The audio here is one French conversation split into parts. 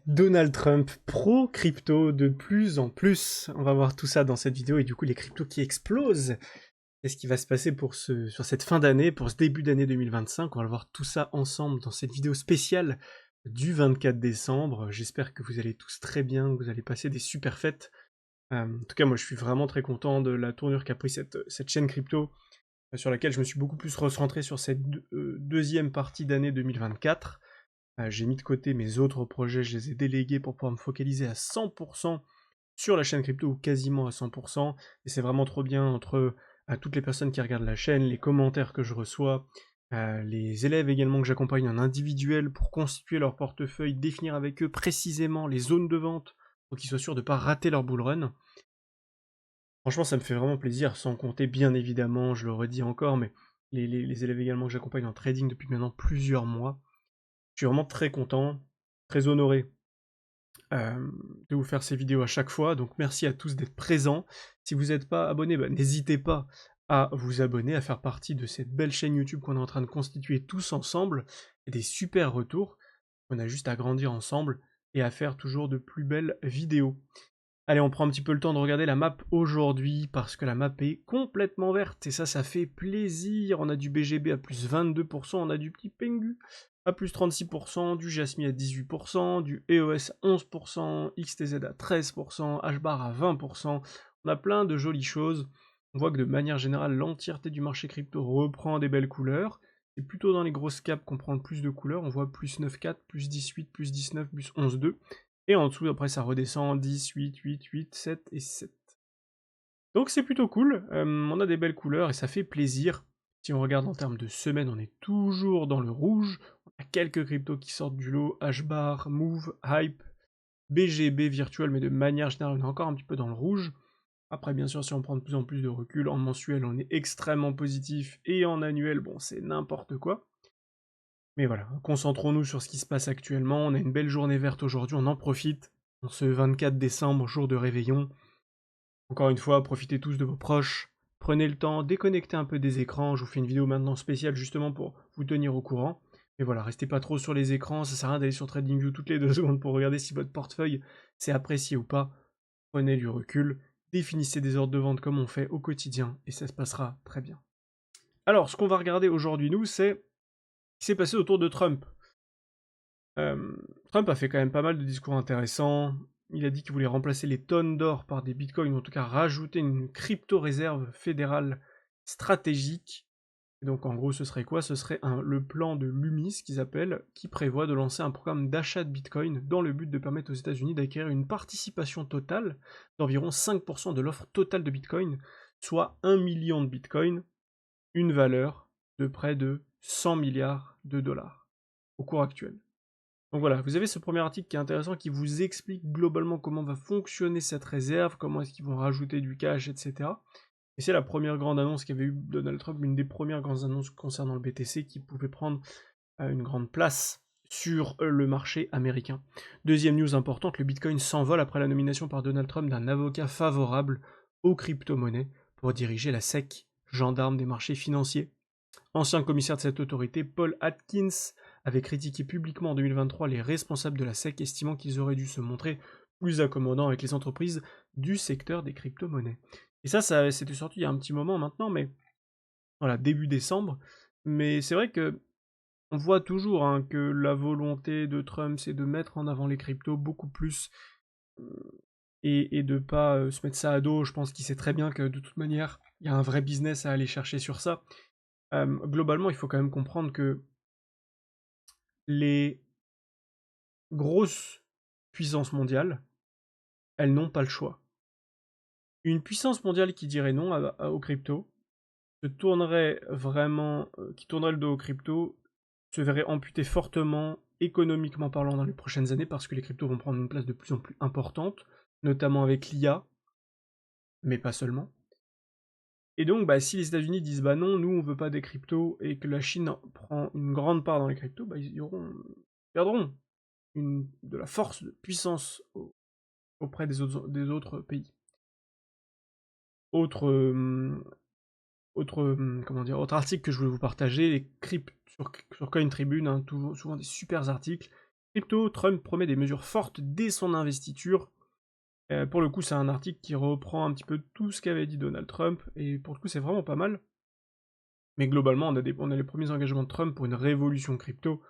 Donald Trump, pro-crypto de plus en plus. On va voir tout ça dans cette vidéo et du coup les cryptos qui explosent. Qu'est-ce qui va se passer sur cette fin d'année, pour ce début d'année 2025? On va voir tout ça ensemble dans cette vidéo spéciale du 24 décembre. J'espère que vous allez tous très bien, que vous allez passer des super fêtes. En tout cas, moi je suis vraiment très content de la tournure qu'a pris cette chaîne crypto, sur laquelle je me suis beaucoup plus recentré sur cette deuxième partie d'année 2024. J'ai mis de côté mes autres projets, je les ai délégués pour pouvoir me focaliser à 100% sur la chaîne crypto, ou quasiment à 100%, et c'est vraiment trop bien entre toutes les personnes qui regardent la chaîne, les commentaires que je reçois, les élèves également que j'accompagne en individuel pour constituer leur portefeuille, définir avec eux précisément les zones de vente pour qu'ils soient sûrs de ne pas rater leur bull run. Franchement, ça me fait vraiment plaisir, sans compter bien évidemment, je le redis encore, mais les élèves également que j'accompagne en trading depuis maintenant plusieurs mois. Je suis vraiment très content, très honoré de vous faire ces vidéos à chaque fois, donc merci à tous d'être présents. Si vous n'êtes pas abonné, bah, n'hésitez pas à vous abonner, à faire partie de cette belle chaîne YouTube qu'on est en train de constituer tous ensemble, et des super retours. On a juste à grandir ensemble et à faire toujours de plus belles vidéos. Allez, on prend un petit peu le temps de regarder la map aujourd'hui, parce que la map est complètement verte, et ça fait plaisir. On a du BGB à plus 22%, on a du petit Pengu à plus 36%, du Jasmine à 18%, du EOS à 11%, XTZ à 13%, HBAR à 20%, on a plein de jolies choses. On voit que de manière générale, l'entièreté du marché crypto reprend des belles couleurs. C'est plutôt dans les grosses caps qu'on prend le plus de couleurs, on voit plus 9,4, plus 18, plus 19, plus 11,2. Et en dessous, après, ça redescend 10, 8, 8, 8, 7 et 7. Donc c'est plutôt cool, on a des belles couleurs et ça fait plaisir. Si on regarde en termes de semaine, on est toujours dans le rouge. On a quelques cryptos qui sortent du lot, HBAR, Move, Hype, BGB virtuel, mais de manière générale, on est encore un petit peu dans le rouge. Après, bien sûr, si on prend de plus en plus de recul, en mensuel, on est extrêmement positif, et en annuel, bon, c'est n'importe quoi. Mais voilà, concentrons-nous sur ce qui se passe actuellement. On a une belle journée verte aujourd'hui, on en profite. En ce 24 décembre, jour de réveillon. Encore une fois, profitez tous de vos proches. Prenez le temps, déconnectez un peu des écrans. Je vous fais une vidéo maintenant spéciale justement pour vous tenir au courant. Mais voilà, restez pas trop sur les écrans. Ça sert à rien d'aller sur TradingView toutes les 2 secondes pour regarder si votre portefeuille s'est apprécié ou pas. Prenez du recul. Définissez des ordres de vente comme on fait au quotidien et ça se passera très bien. Alors, ce qu'on va regarder aujourd'hui, nous, c'est ce qui s'est passé autour de Trump. Trump a fait quand même pas mal de discours intéressants. Il a dit qu'il voulait remplacer les tonnes d'or par des bitcoins, ou en tout cas rajouter une crypto-réserve fédérale stratégique. Et donc en gros, ce serait quoi? Ce serait le plan de l'UMIS qu'ils appellent, qui prévoit de lancer un programme d'achat de bitcoin dans le but de permettre aux États-Unis d'acquérir une participation totale d'environ 5% de l'offre totale de bitcoin, soit 1 million de bitcoin, une valeur de près de 100 milliards de dollars au cours actuel. Donc voilà, vous avez ce premier article qui est intéressant, qui vous explique globalement comment va fonctionner cette réserve, comment est-ce qu'ils vont rajouter du cash, etc. Et c'est la première grande annonce qu'avait eu Donald Trump, une des premières grandes annonces concernant le BTC qui pouvait prendre une grande place sur le marché américain. Deuxième news importante, le Bitcoin s'envole après la nomination par Donald Trump d'un avocat favorable aux crypto-monnaies pour diriger la SEC, gendarme des marchés financiers. Ancien commissaire de cette autorité, Paul Atkins avait critiqué publiquement en 2023 les responsables de la SEC, estimant qu'ils auraient dû se montrer plus accommodants avec les entreprises du secteur des crypto-monnaies. Et ça c'était sorti il y a un petit moment maintenant, mais voilà, début décembre. Mais c'est vrai que on voit toujours hein, que la volonté de Trump, c'est de mettre en avant les cryptos beaucoup plus et de pas se mettre ça à dos. Je pense qu'il sait très bien que de toute manière, il y a un vrai business à aller chercher sur ça. Globalement, il faut quand même comprendre que les grosses puissances mondiales, elles n'ont pas le choix. Une puissance mondiale qui dirait non aux cryptos, se tournerait vraiment, qui tournerait le dos aux cryptos, se verrait amputé fortement, économiquement parlant, dans les prochaines années, parce que les cryptos vont prendre une place de plus en plus importante, notamment avec l'IA, mais pas seulement. Et donc, bah, si les États-Unis disent bah non, nous on veut pas des cryptos, et que la Chine prend une grande part dans les cryptos, bah ils perdront de la force, de puissance auprès des autres pays. Autre, comment dire, autre article que je voulais vous partager, sur Coin Tribune, hein, souvent des super articles, Crypto, Trump promet des mesures fortes dès son investiture. Pour le coup, c'est un article qui reprend un petit peu tout ce qu'avait dit Donald Trump, et pour le coup, c'est vraiment pas mal. Mais globalement, on a les premiers engagements de Trump pour une révolution crypto.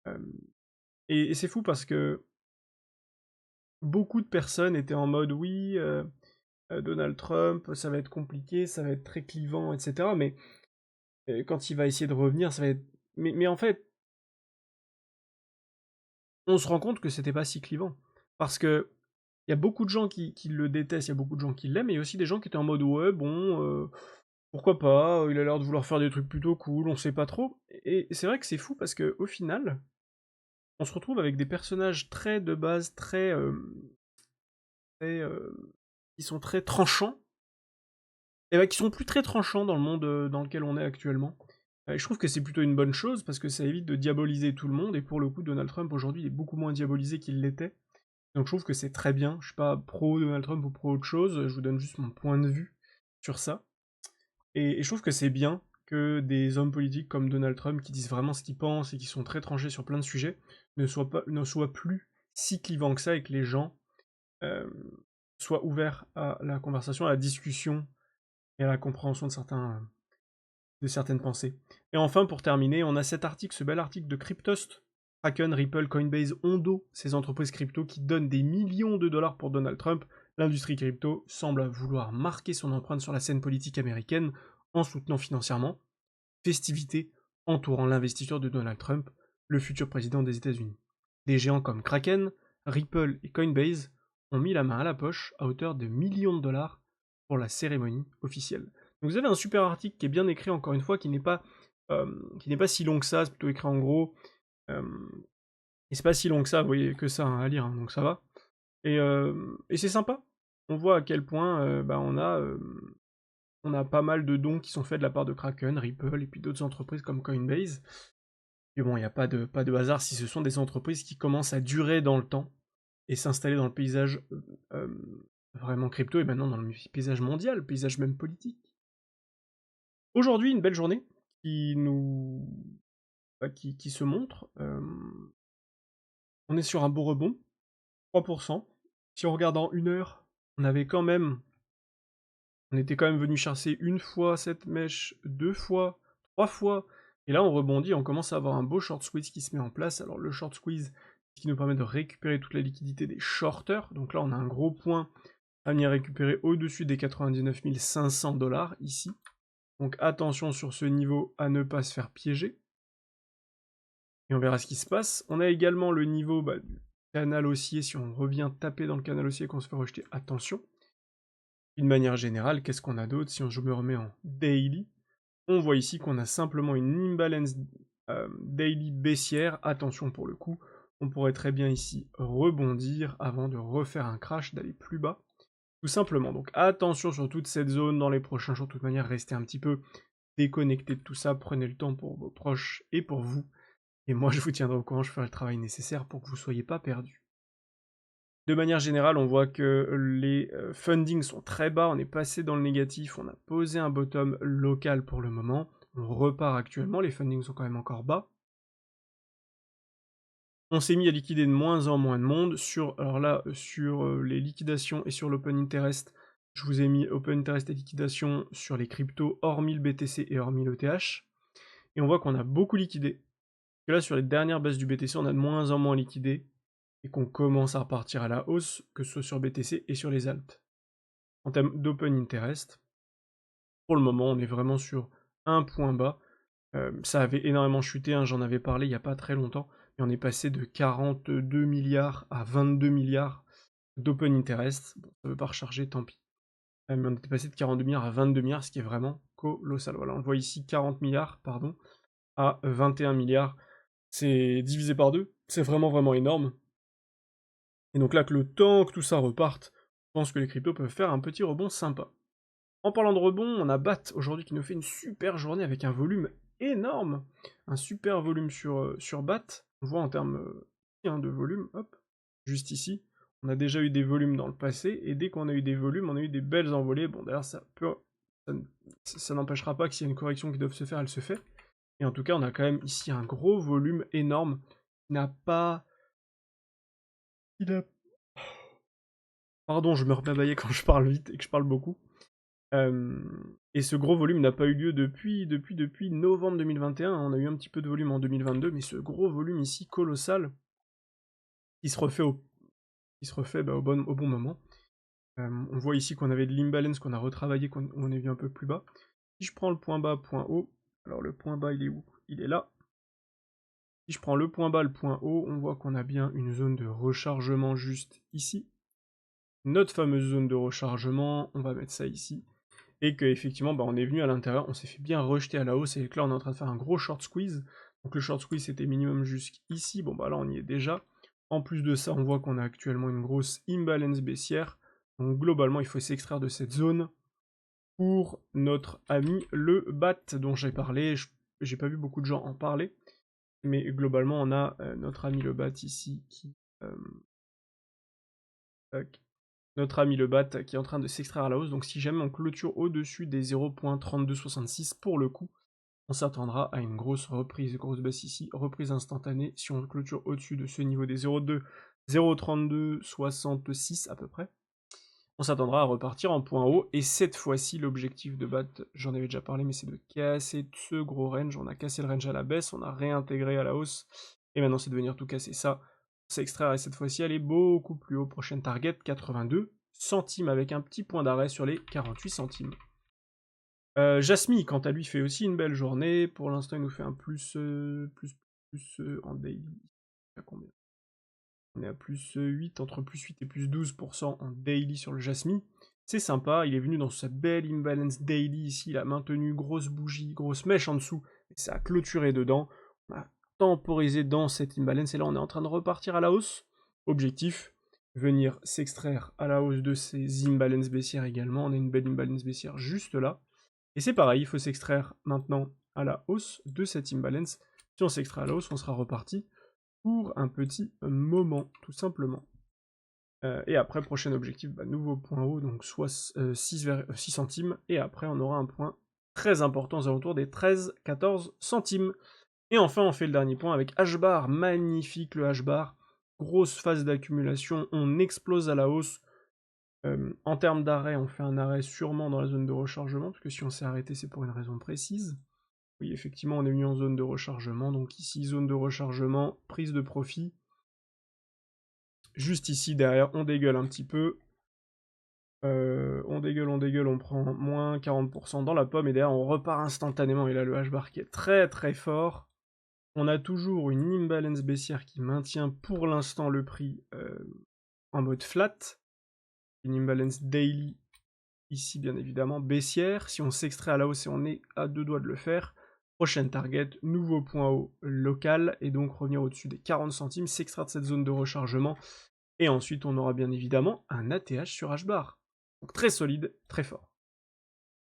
Euh, et c'est fou parce que beaucoup de personnes étaient en mode oui, Donald Trump, ça va être compliqué, ça va être très clivant, etc. Mais quand il va essayer de revenir, ça va être. Mais en fait, on se rend compte que c'était pas si clivant. Parce que il y a beaucoup de gens qui le détestent, il y a beaucoup de gens qui l'aiment, et il y a aussi des gens qui étaient en mode ouais, bon, pourquoi pas, il a l'air de vouloir faire des trucs plutôt cool, on sait pas trop. Et c'est vrai que c'est fou parce que au final, on se retrouve avec des personnages très de base, très, qui sont très tranchants, et bah, qui sont plus très tranchants dans le monde dans lequel on est actuellement. Et je trouve que c'est plutôt une bonne chose parce que ça évite de diaboliser tout le monde, et pour le coup, Donald Trump aujourd'hui il est beaucoup moins diabolisé qu'il l'était. Donc je trouve que c'est très bien. Je suis pas pro Donald Trump ou pro autre chose, je vous donne juste mon point de vue sur ça. Et je trouve que c'est bien que des hommes politiques comme Donald Trump, qui disent vraiment ce qu'ils pensent et qui sont très tranchés sur plein de sujets, ne soient plus si clivants que ça, et que les gens euh, soient ouverts à la conversation, à la discussion et à la compréhension de certaines pensées. Et enfin, pour terminer, on a cet article, ce bel article de Cryptost. Kraken, Ripple, Coinbase, Ondo, ces entreprises crypto qui donnent des millions de dollars pour Donald Trump. L'industrie crypto semble vouloir marquer son empreinte sur la scène politique américaine en soutenant financièrement festivités entourant l'investiture de Donald Trump, le futur président des États-Unis. Des géants comme Kraken, Ripple et Coinbase ont mis la main à la poche à hauteur de millions de dollars pour la cérémonie officielle. Donc vous avez un super article qui est bien écrit, encore une fois, qui n'est pas si long que ça, c'est plutôt écrit en gros. Euh, et c'est pas si long que ça, vous voyez, que ça à lire, hein, donc ça va. Et c'est sympa. On voit à quel point on a pas mal de dons qui sont faits de la part de Kraken, Ripple et puis d'autres entreprises comme Coinbase. Mais bon, il n'y a pas de hasard si ce sont des entreprises qui commencent à durer dans le temps et s'installer dans le paysage vraiment crypto, et maintenant dans le paysage mondial, le paysage même politique. Aujourd'hui, une belle journée qui nous qui se montre. On est sur un beau rebond, 3%. Si on regarde en une heure, on était quand même venu chasser une fois cette mèche, deux fois, trois fois, et là on rebondit, on commence à avoir un beau short squeeze qui se met en place. Alors le short squeeze, qui nous permet de récupérer toute la liquidité des shorters, donc là on a un gros point à venir récupérer au-dessus des 99 500 dollars ici. Donc attention sur ce niveau à ne pas se faire piéger. Et on verra ce qui se passe. On a également le niveau du canal haussier. Si on revient taper dans le canal haussier et qu'on se fait rejeter, attention. D'une manière générale, qu'est-ce qu'on a d'autre? Si je me remets en daily, on voit ici qu'on a simplement une imbalance daily baissière. Attention pour le coup, on pourrait très bien ici rebondir avant de refaire un crash, d'aller plus bas. Tout simplement, donc attention sur toute cette zone dans les prochains jours. De toute manière, restez un petit peu déconnecté de tout ça, prenez le temps pour vos proches et pour vous. Et moi, je vous tiendrai au courant, je ferai le travail nécessaire pour que vous ne soyez pas perdus. De manière générale, on voit que les fundings sont très bas, on est passé dans le négatif, on a posé un bottom local pour le moment, on repart actuellement, les fundings sont quand même encore bas. On s'est mis à liquider de moins en moins de monde. Alors là, sur les liquidations et sur l'open interest, je vous ai mis open interest et liquidation sur les cryptos, hormis le BTC et hormis l'ETH. Et on voit qu'on a beaucoup liquidé. Et là, sur les dernières bases du BTC, on a de moins en moins liquidé, et qu'on commence à repartir à la hausse, que ce soit sur BTC et sur les alts. En termes d'open interest, pour le moment, on est vraiment sur un point bas. Ça avait énormément chuté, hein, j'en avais parlé il n'y a pas très longtemps, mais on est passé de 42 milliards à 22 milliards d'open interest. Bon, ça ne veut pas recharger, tant pis. Mais on était passé de 42 milliards à 22 milliards, ce qui est vraiment colossal. Voilà, on le voit ici, 40 milliards, pardon, à 21 milliards. C'est divisé par deux, c'est vraiment vraiment énorme. Et donc là, que le temps que tout ça reparte, je pense que les cryptos peuvent faire un petit rebond sympa. En parlant de rebond, on a BAT aujourd'hui qui nous fait une super journée avec un volume énorme. Un super volume sur BAT. On voit en termes de volume, hop, juste ici. On a déjà eu des volumes dans le passé, et dès qu'on a eu des volumes, on a eu des belles envolées. Bon, d'ailleurs, ça n'empêchera pas que s'il y a une correction qui doit se faire, elle se fait. Et en tout cas, on a quand même ici un gros volume énorme qui n'a pas Il a... Pardon, je me rebabaillais quand je parle vite et que je parle beaucoup. Et ce gros volume n'a pas eu lieu depuis novembre 2021. On a eu un petit peu de volume en 2022, mais ce gros volume ici, colossal, qui se refait au bon moment. On voit ici qu'on avait de l'imbalance qu'on a retravaillé, qu'on est vu un peu plus bas. Si je prends le point bas, point haut, alors le point bas il est où? Il est là. Si je prends le point bas, le point haut, on voit qu'on a bien une zone de rechargement juste ici. Notre fameuse zone de rechargement, on va mettre ça ici. Et qu'effectivement, on est venu à l'intérieur, on s'est fait bien rejeter à la hausse, et que là on est en train de faire un gros short squeeze. Donc le short squeeze c'était minimum jusqu'ici, bon bah là on y est déjà. En plus de ça, on voit qu'on a actuellement une grosse imbalance baissière. Donc globalement, il faut s'extraire de cette zone pour notre ami le BAT dont j'ai parlé. J'ai pas vu beaucoup de gens en parler, mais globalement on a notre ami le BAT ici qui... notre ami le BAT qui est en train de s'extraire à la hausse, donc si jamais on clôture au-dessus des 0.3266 pour le coup, on s'attendra à une grosse reprise, grosse baisse ici, reprise instantanée, si on clôture au-dessus de ce niveau des 0.3266 à peu près, on s'attendra à repartir en point haut, et cette fois-ci l'objectif de BAT, j'en avais déjà parlé, mais c'est de casser ce gros range, on a cassé le range à la baisse, on a réintégré à la hausse, et maintenant c'est de venir tout casser ça, s'extraire et cette fois-ci aller beaucoup plus haut, prochaine target 82 centimes avec un petit point d'arrêt sur les 48 centimes. Jasmy, quant à lui, fait aussi une belle journée, pour l'instant il nous fait un plus en daily, à combien? On est à plus 8, entre plus 8 et plus 12% en daily sur le Jasmy. C'est sympa, il est venu dans sa belle imbalance daily ici, il a maintenu grosse bougie, grosse mèche en dessous, et ça a clôturé dedans. On a temporisé dans cette imbalance, et là on est en train de repartir à la hausse. Objectif, venir s'extraire à la hausse de ces imbalances baissières également. On a une belle imbalance baissière juste là. Et c'est pareil, il faut s'extraire maintenant à la hausse de cette imbalance. Si on s'extrait à la hausse, on sera reparti pour un petit moment, tout simplement. Et après, prochain objectif, nouveau point haut, donc soit 6 centimes, et après on aura un point très important aux alentours des 13-14 centimes. Et enfin, on fait le dernier point avec H-bar, magnifique le H-bar, grosse phase d'accumulation, on explose à la hausse. En termes d'arrêt, on fait un arrêt sûrement dans la zone de rechargement, parce que si on s'est arrêté, c'est pour une raison précise. Oui, effectivement, on est venu en zone de rechargement, donc ici, zone de rechargement, prise de profit. Juste ici, derrière, on dégueule un petit peu. On dégueule, on prend moins 40% dans la pomme, et derrière, on repart instantanément. Et là, le H-bar qui est très très fort. On a toujours une imbalance baissière qui maintient pour l'instant le prix en mode flat. Une imbalance daily ici, bien évidemment, baissière. Si on s'extrait à la hausse et on est à deux doigts de le faire, prochaine target, nouveau point haut local, et donc revenir au-dessus des 40 centimes, s'extraire de cette zone de rechargement, et ensuite on aura bien évidemment un ATH sur H-bar. Donc très solide, très fort.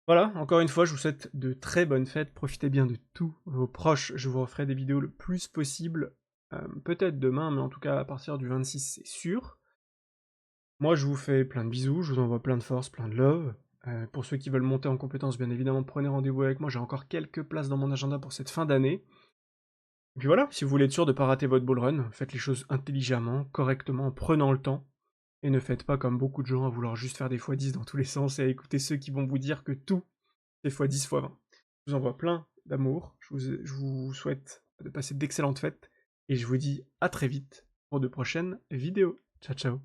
Voilà, encore une fois, je vous souhaite de très bonnes fêtes, profitez bien de tous vos proches, je vous referai des vidéos le plus possible, peut-être demain, mais en tout cas à partir du 26 c'est sûr. Moi je vous fais plein de bisous, je vous envoie plein de force, plein de love. Pour ceux qui veulent monter en compétences, bien évidemment, prenez rendez-vous avec moi, j'ai encore quelques places dans mon agenda pour cette fin d'année. Et puis voilà, si vous voulez être sûr de ne pas rater votre bull run, faites les choses intelligemment, correctement, en prenant le temps, et ne faites pas comme beaucoup de gens à vouloir juste faire des x10 dans tous les sens et à écouter ceux qui vont vous dire que tout c'est x10, x20. Je vous envoie plein d'amour, je vous souhaite de passer d'excellentes fêtes, et je vous dis à très vite pour de prochaines vidéos. Ciao ciao.